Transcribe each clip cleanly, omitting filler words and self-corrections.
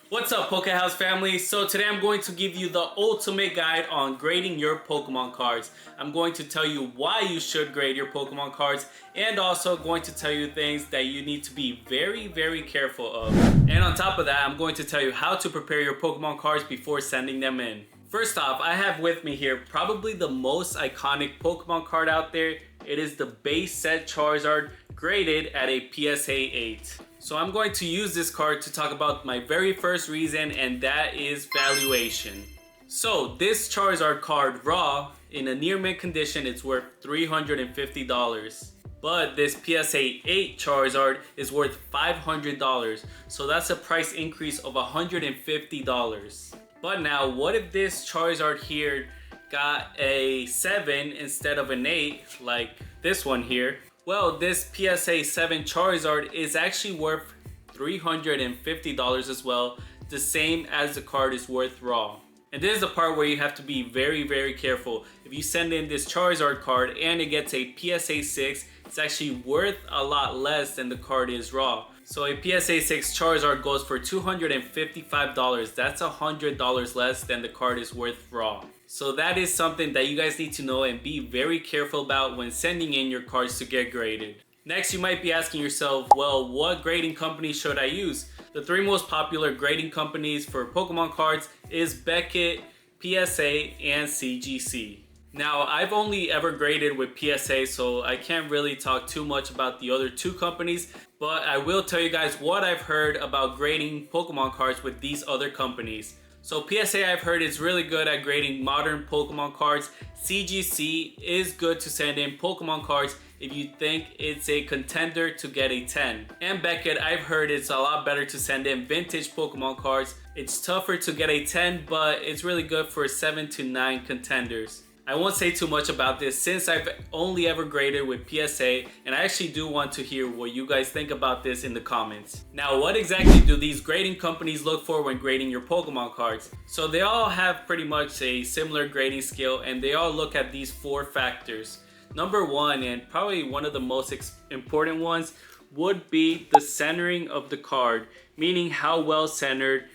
What's up, Pokehouse family? So today I'm going to give you the ultimate guide on grading your Pokemon cards. I'm going to tell you why you should grade your Pokemon cards and also going to tell you things that you need to be very careful of. And on top of that, I'm going to tell you how to prepare your Pokemon cards before sending them in. First off, I have with me here probably the most iconic Pokemon card out there. It is the base set Charizard graded at a PSA 8. So I'm going to use this card to talk about my very first reason, and that is valuation. So this Charizard card raw, in a near mint condition, it's worth $350. But this PSA 8 Charizard is worth $500. So that's a price increase of $150. But now, what if this Charizard here got a 7 instead of an 8, like this one here? Well, this PSA 7 Charizard is actually worth $350 as well, the same as the card is worth raw. And this is the part where you have to be very careful. If you send in this Charizard card and it gets a PSA 6, it's actually worth a lot less than the card is raw. So a PSA 6 Charizard goes for $255. That's $100 less than the card is worth raw. So that is something that you guys need to know and be very careful about when sending in your cards to get graded. Next, you might be asking yourself, well, what grading company should I use? The three most popular grading companies for Pokemon cards is Beckett, PSA, and CGC. Now, I've only ever graded with PSA, so I can't really talk too much about the other two companies, but I will tell you guys what I've heard about grading Pokemon cards with these other companies. So PSA, I've heard, is really good at grading modern Pokemon cards. CGC is good to send in Pokemon cards if you think it's a contender to get a 10. And Beckett, I've heard it's a lot better to send in vintage Pokemon cards. It's tougher to get a 10, but it's really good for 7 to 9 contenders. I won't say too much about this since I've only ever graded with PSA, and I actually do want to hear what you guys think about this in the comments. Now, what exactly do these grading companies look for when grading your Pokemon cards? So they all have pretty much a similar grading scale, and they all look at these 4 factors. Number 1, and probably one of the most important ones, would be the centering of the card, meaning how well centered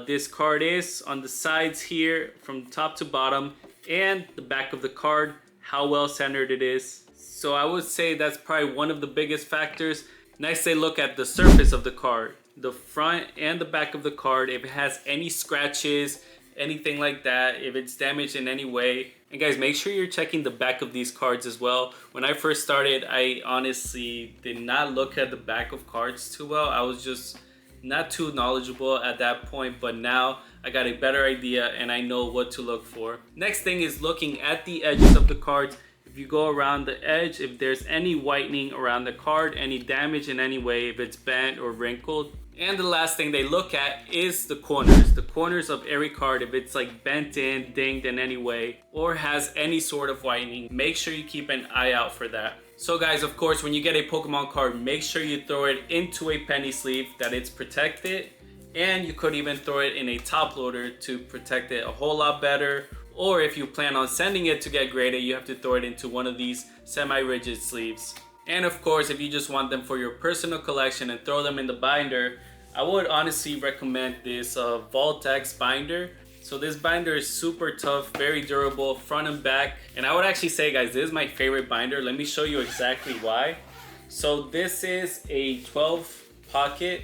this card is on the sides here from top to bottom, and the back of the card, how well centered it is. So I would say that's probably one of the biggest factors. Next, they look at the surface of the card, the front and the back of the card, if it has any scratches, anything like that, if it's damaged in any way. And guys, make sure you're checking the back of these cards as well. When I first started, I honestly did not look at the back of cards too well. I was just not too knowledgeable at that point, but now I got a better idea and I know what to look for. Next thing is looking at the edges of the cards. If you go around the edge, if there's any whitening around the card, any damage in any way, if it's bent or wrinkled. And the last thing they look at is the corners of every card. If it's like bent in, dinged in any way, or has any sort of whitening, make sure you keep an eye out for that. So guys, of course, when you get a Pokemon card, make sure you throw it into a penny sleeve, that it's protected. And you could even throw it in a top loader to protect it a whole lot better. Or if you plan on sending it to get graded, you have to throw it into one of these semi-rigid sleeves. And of course, if you just want them for your personal collection and throw them in the binder, I would honestly recommend this Vault X binder. So this binder is super tough, very durable, front and back. And I would actually say, guys, this is my favorite binder. Let me show you exactly why. So this is a 12 pocket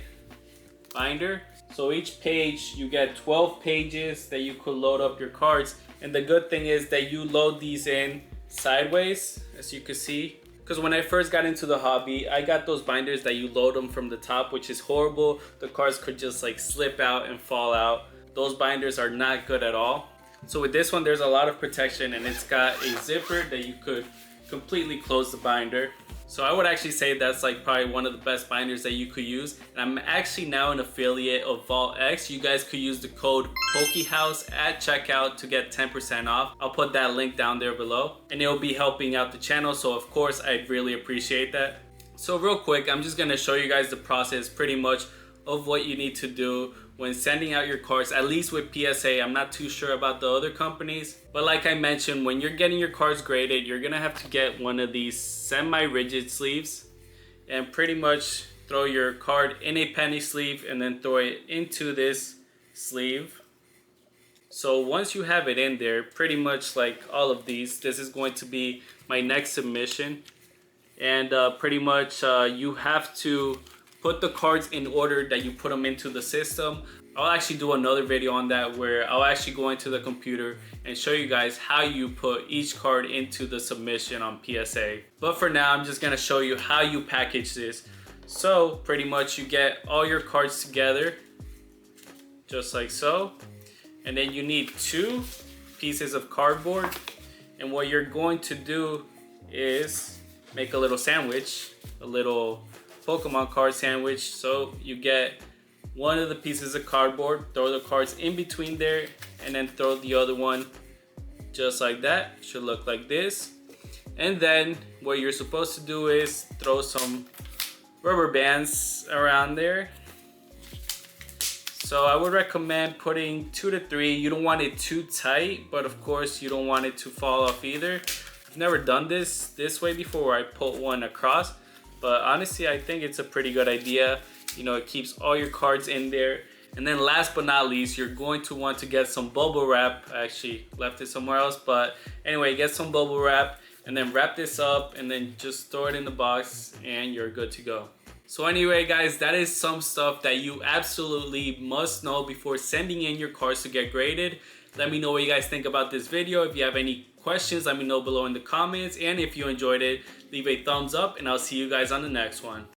binder. So each page, you get 12 pages that you could load up your cards. And the good thing is that you load these in sideways, as you can see. Because when I first got into the hobby, I got those binders that you load them from the top, which is horrible. The cards could just like slip out and fall out. Those binders are not good at all. So with this one, there's a lot of protection and it's got a zipper that you could completely close the binder. So I would actually say that's like probably one of the best binders that you could use. And I'm actually now an affiliate of Vault X. You guys could use the code POKEHOUSE at checkout to get 10% off. I'll put that link down there below and it'll be helping out the channel. So of course, I'd really appreciate that. So real quick, I'm just gonna show you guys the process pretty much of what you need to do when sending out your cards, at least with PSA. I'm not too sure about the other companies, but like I mentioned, when you're getting your cards graded, you're gonna have to get one of these semi-rigid sleeves and pretty much throw your card in a penny sleeve and then throw it into this sleeve. So once you have it in there, pretty much like all of these, this is going to be my next submission. And pretty much you have to put the cards in order that you put them into the system. I'll actually do another video on that where I'll actually go into the computer and show you guys how you put each card into the submission on PSA. But for now, I'm just gonna show you how you package this. So pretty much you get all your cards together, just like so. And then you need 2 pieces of cardboard. And what you're going to do is make a little sandwich, a little Pokemon card sandwich. So you get one of the pieces of cardboard, throw the cards in between there, and then throw the other one just like that. Should look like this. And then what you're supposed to do is throw some rubber bands around there. So I would recommend putting 2 to 3. You don't want it too tight, but of course you don't want it to fall off either. I've never done this way before where I put one across, but honestly I think it's a pretty good idea. You know, it keeps all your cards in there. And then last but not least, you're going to want to get some bubble wrap. I actually left it somewhere else, but anyway, get some bubble wrap and then wrap this up and then just throw it in the box and you're good to go. So anyway guys, that is some stuff that you absolutely must know before sending in your cards to get graded. Let me know what you guys think about this video. If you have any questions, let me know below in the comments. And if you enjoyed it, leave a thumbs up and I'll see you guys on the next one.